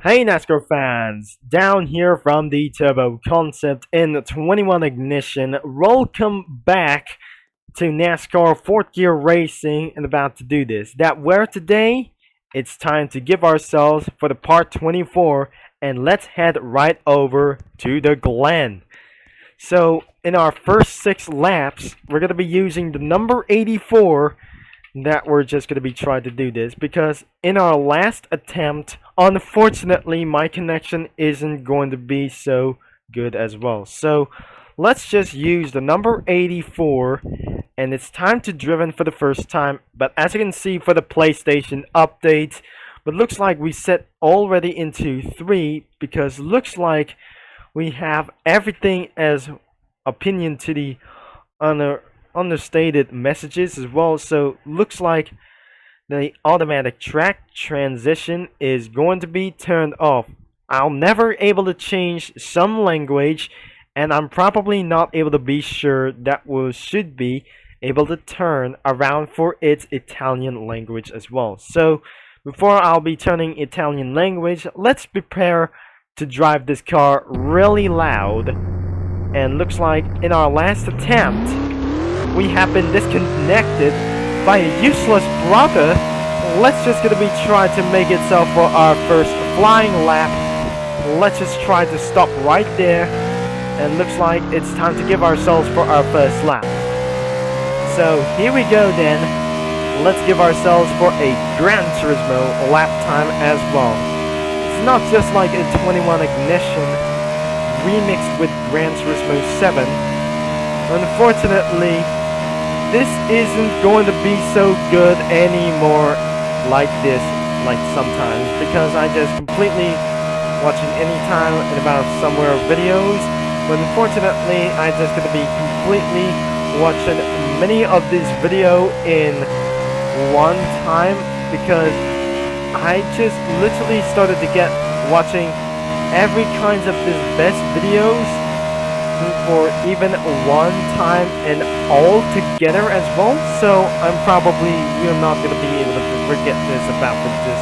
Hey NASCAR fans, down here from the Turbo Concept in 21 Ignition. Welcome back to NASCAR 4th Gear Racing and about to do this. That where today, it's time to give ourselves for the part 24 and let's head right over to the Glen. So in our first 6 laps, we're going to be using the number 84 that we're just going to be trying to do this because in our last attempt, unfortunately, my connection isn't going to be so good as well. So let's just use the number 84 and it's time to driven for the first time. But as you can see for the PlayStation update, but looks like we set already into 3 because looks like we have everything as opinion to the understated messages as well. So looks like the automatic track transition is going to be turned off. I'll never able to change some language, and I'm probably not able to be sure that we should be able to turn around for its Italian language as well. So before I'll be turning Italian language, let's prepare to drive this car really loud. And looks like in our last attempt we have been disconnected by a useless brother. Let's just gonna be trying to make it so for our first flying lap. Let's just try to stop right there, and looks like it's time to give ourselves for our first lap. So here we go then. Let's give ourselves for a Gran Turismo lap time as well. It's not just like a 21 Ignition remixed with Gran Turismo 7. Unfortunately, this isn't going to be so good anymore like this, like sometimes, because I just completely watching anytime and about somewhere videos, but unfortunately I just gonna be completely watching many of these video in one time because I just literally started to get watching every kinds of these best videos for even one time and all together as well. So we're not gonna be able to forget this about this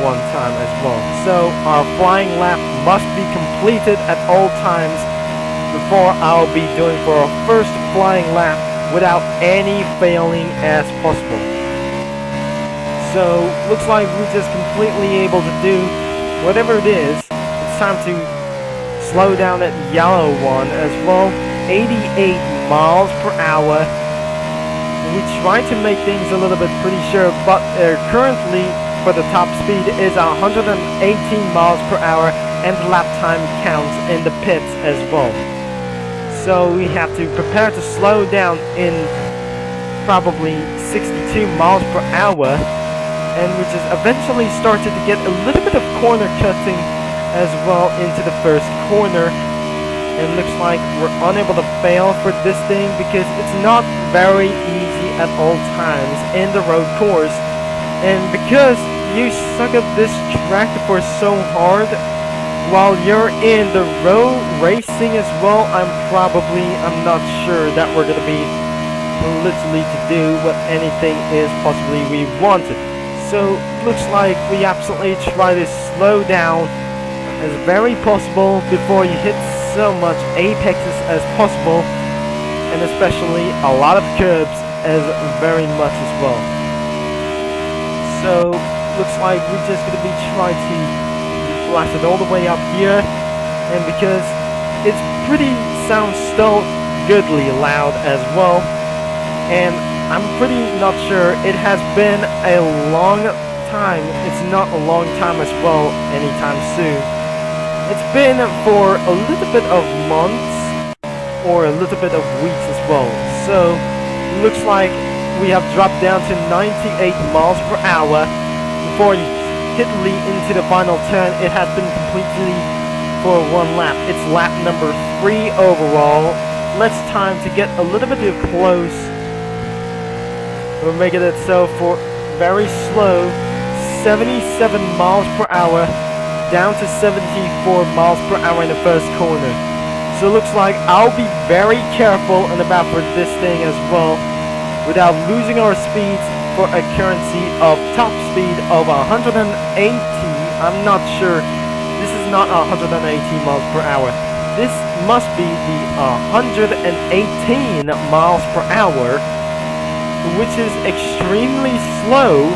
one time as well. So our flying lap must be completed at all times before I'll be doing for our first flying lap without any failing as possible. So looks like we're just completely able to do whatever it is. It's time to slow down that yellow one as well. 88 miles per hour. We try to make things a little bit pretty sure, but currently for the top speed is 118 miles per hour, and the lap time counts in the pits as well. So we have to prepare to slow down in probably 62 miles per hour, and we just eventually started to get a little bit of corner cutting as well into the first corner, and looks like we're unable to fail for this thing because it's not very easy at all times in the road course, and because you suck at this track for so hard while you're in the road racing as well, I'm not sure that we're gonna be literally to do what anything is possibly we wanted. So looks like we absolutely try to slow down as very possible before you hit so much apexes as possible, and especially a lot of curbs as very much as well. So looks like we're just gonna be trying to blast it all the way up here, and because it's pretty sounds still goodly loud as well, and I'm pretty not sure, it has been a long time. It's not a long time as well anytime soon. It's been for a little bit of months or a little bit of weeks as well. So looks like we have dropped down to 98 miles per hour before you hit into the final turn. It has been completely for one lap. It's lap number 3 overall. Let's time to get a little bit close. We're making it so for very slow 77 miles per hour down to 74 miles per hour in the first corner. So it looks like I'll be very careful and about for this thing as well without losing our speeds for a currency of top speed of 180. I'm not sure This is not 118 miles per hour. This must be the 118 miles per hour, which is extremely slow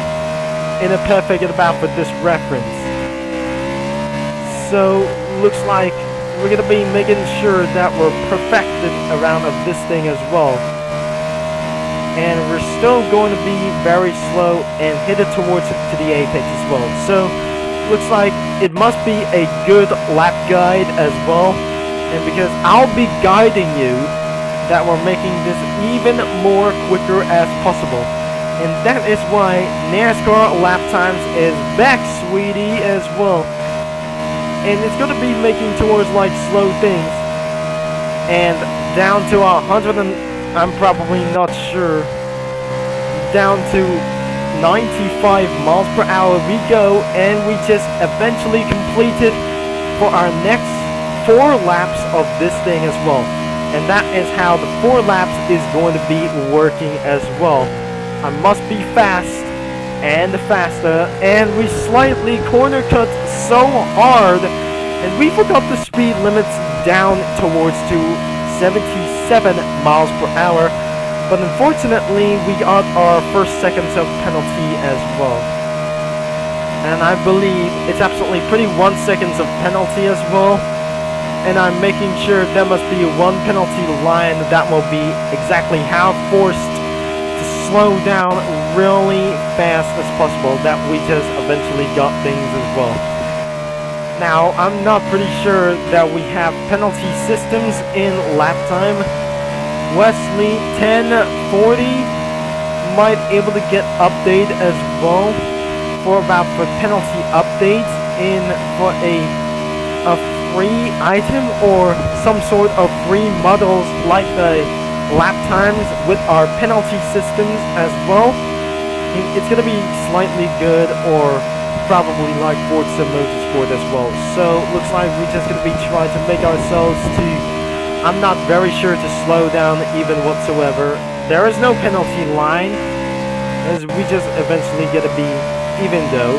in a perfect about for this reference. So looks like we're gonna be making sure that we're perfected around of this thing as well. And we're still going to be very slow and headed towards to the apex as well. So looks like it must be a good lap guide as well. And because I'll be guiding you, that we're making this even more quicker as possible. And that is why NASCAR lap times is back, sweetie, as well. And it's going to be making towards like slow things and down to 100 and I'm probably not sure, down to 95 miles per hour we go, and we just eventually completed for our next 4 laps of this thing as well. And that is how the 4 laps is going to be working as well. I must be fast and faster, and we slightly corner cut so hard, and we forgot the speed limits down towards to 77 miles per hour, but unfortunately we got our first seconds of penalty as well. And I believe it's absolutely pretty 1 seconds of penalty as well, and I'm making sure there must be 1 penalty line that will be exactly how forced to slow down really fast as possible, that we just eventually got things as well. Now, I'm not pretty sure that we have penalty systems in lap time. Wesley 1040 might able to get update as well for penalty updates in for a free item or some sort of free models like the lap times with our penalty systems as well. It's gonna be slightly good, or probably like Forza Motorsport as well. So looks like we're just gonna be trying to make ourselves to, I'm not very sure, to slow down even whatsoever. There is no penalty line, as we just eventually gonna be even though.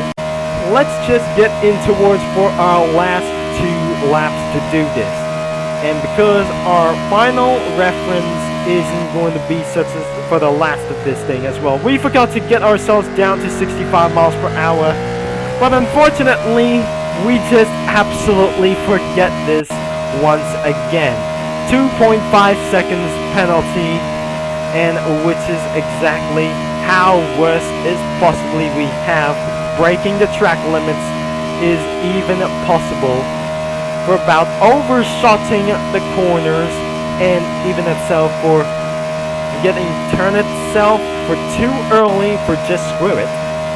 Let's just get in towards for our last 2 laps to do this. And because our final reference isn't going to be such as for the last of this thing as well, we forgot to get ourselves down to 65 miles per hour. But unfortunately, we just absolutely forget this once again. 2.5 seconds penalty, and which is exactly how worse as possibly we have. Breaking the track limits is even possible for about overshotting the corners, and even itself for getting turn itself for too early for just screw it.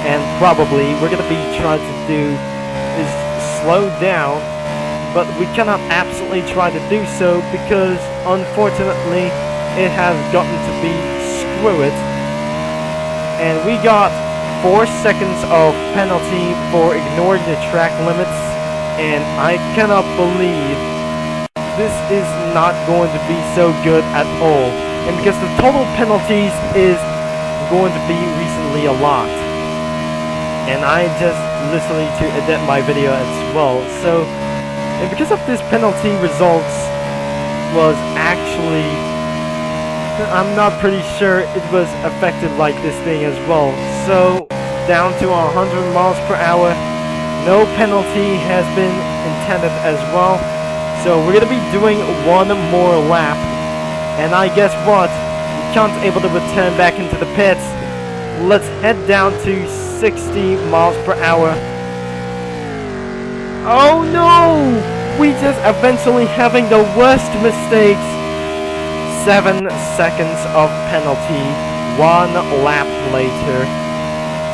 And probably we're gonna be trying to do is slow down, but we cannot absolutely try to do so because unfortunately it has gotten to be screw it. And we got 4 seconds of penalty for ignoring the track limits, and I cannot believe this is not going to be so good at all. And because the total penalties is going to be recently a lot, and I just literally to edit my video as well. So, and because of this penalty results was actually, I'm not pretty sure it was affected like this thing as well. So down to 100 miles per hour, no penalty has been intended as well. So we're gonna be doing 1 more lap, and I guess what, we can't able to return back into the pits. Let's head down to 60 miles per hour. Oh no! We just eventually having the worst mistakes. 7 seconds of penalty, 1 lap later.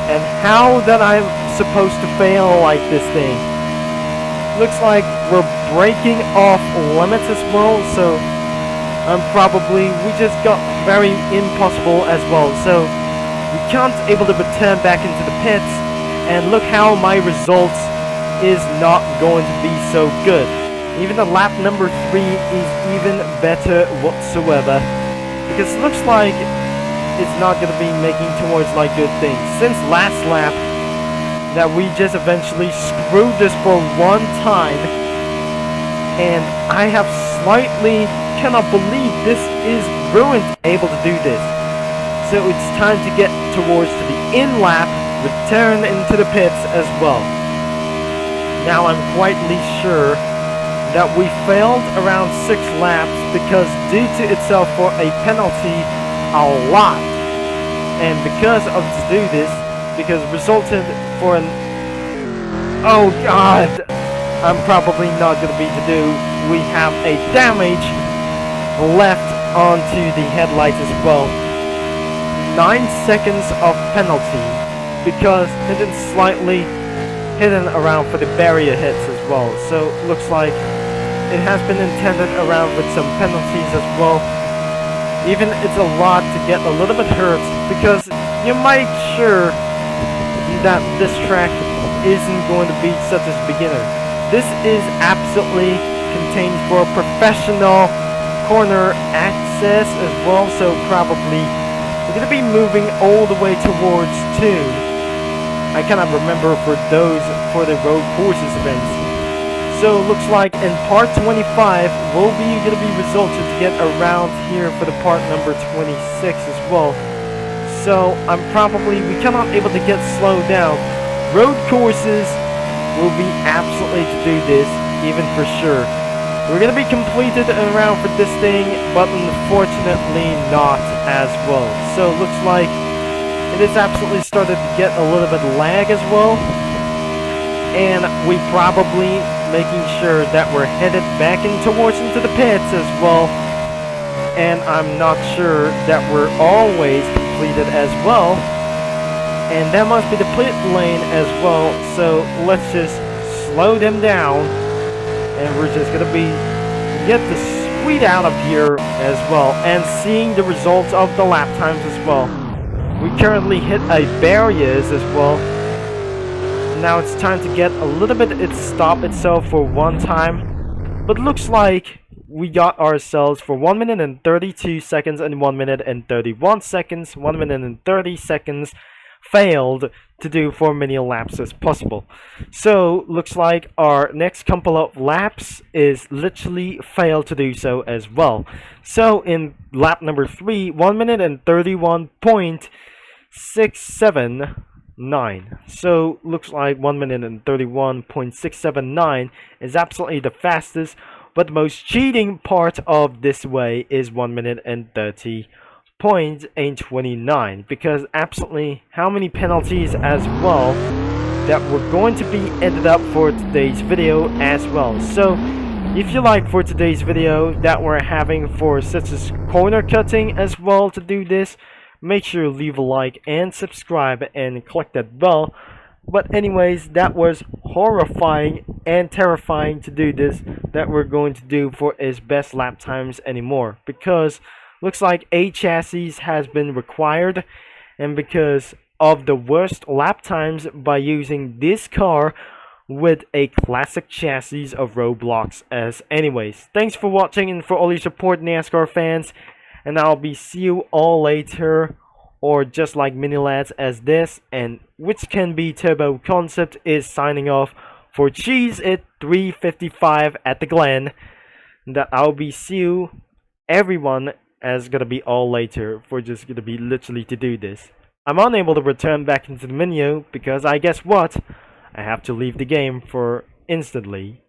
And how that I'm supposed to fail like this thing? Looks like we're breaking off limits as well, so we just got very impossible as well. So we can't able to return back into the pits, and look how my results is not going to be so good. Even the lap number 3 is even better whatsoever, because it looks like it's not going to be making towards like good things. Since last lap that we just eventually screwed this for one time, and I have slightly cannot believe this is ruined able to do this. So it's time to get towards to the in lap, return into the pits as well. Now I'm quietly sure that we failed around 6 laps because due to itself for a penalty a lot, and because of to do this, because resulted for an, oh god, I'm probably not gonna be to do, we have a damage left onto the headlights as well. 9 seconds of penalty because slightly hidden around for the barrier hits as well. So looks like it has been intended around with some penalties as well. Even it's a lot to get a little bit hurt because you might sure that this track isn't going to be such as beginner. This is absolutely contained for professional corner access as well, so probably we're going to be moving all the way towards 2. I cannot remember for those for the road courses events. So looks like in part 25 will be going to be resulted to get around here for the part number 26 as well. So we cannot able to get slowed down. Road courses will be absolutely to do this, even for sure. We're gonna be completed around for this thing, but unfortunately not as well. So looks like it is absolutely started to get a little bit lag as well, and we probably making sure that we're headed back into the pits as well. And I'm not sure that we're always completed as well. And that must be the pit lane as well. So let's just slow them down. And we're just gonna get the sweet out of here as well. And seeing the results of the lap times as well. We currently hit a barriers as well. Now it's time to get a little bit stop itself for one time. But looks like we got ourselves for 1 minute and 32 seconds and 1 minute and 31 seconds, 1 minute and 30 seconds failed to do for many laps as possible. So looks like our next couple of laps is literally failed to do so as well. So in lap number 3, 1 minute and 31.679. So looks like 1 minute and 31.679 is absolutely the fastest. But the most cheating part of this way is 1 minute and 30.829, because absolutely how many penalties as well that we're going to be ended up for today's video as well. So if you like for today's video that we're having for such as corner cutting as well to do this, make sure to leave a like and subscribe and click that bell. But anyways, that was horrifying and terrifying to do this that we're going to do for his best lap times anymore, because looks like a chassis has been required, and because of the worst lap times by using this car with a classic chassis of Roblox as anyways. Thanks for watching and for all your support, NASCAR fans, and I'll be see you all later. Or just like mini lads as this, and which can be Turbo Concept is signing off for Cheese It 355 at the Glen. That I'll be see you everyone as gonna be all later for just gonna be literally to do this. I'm unable to return back into the menu because I guess what? I have to leave the game for instantly.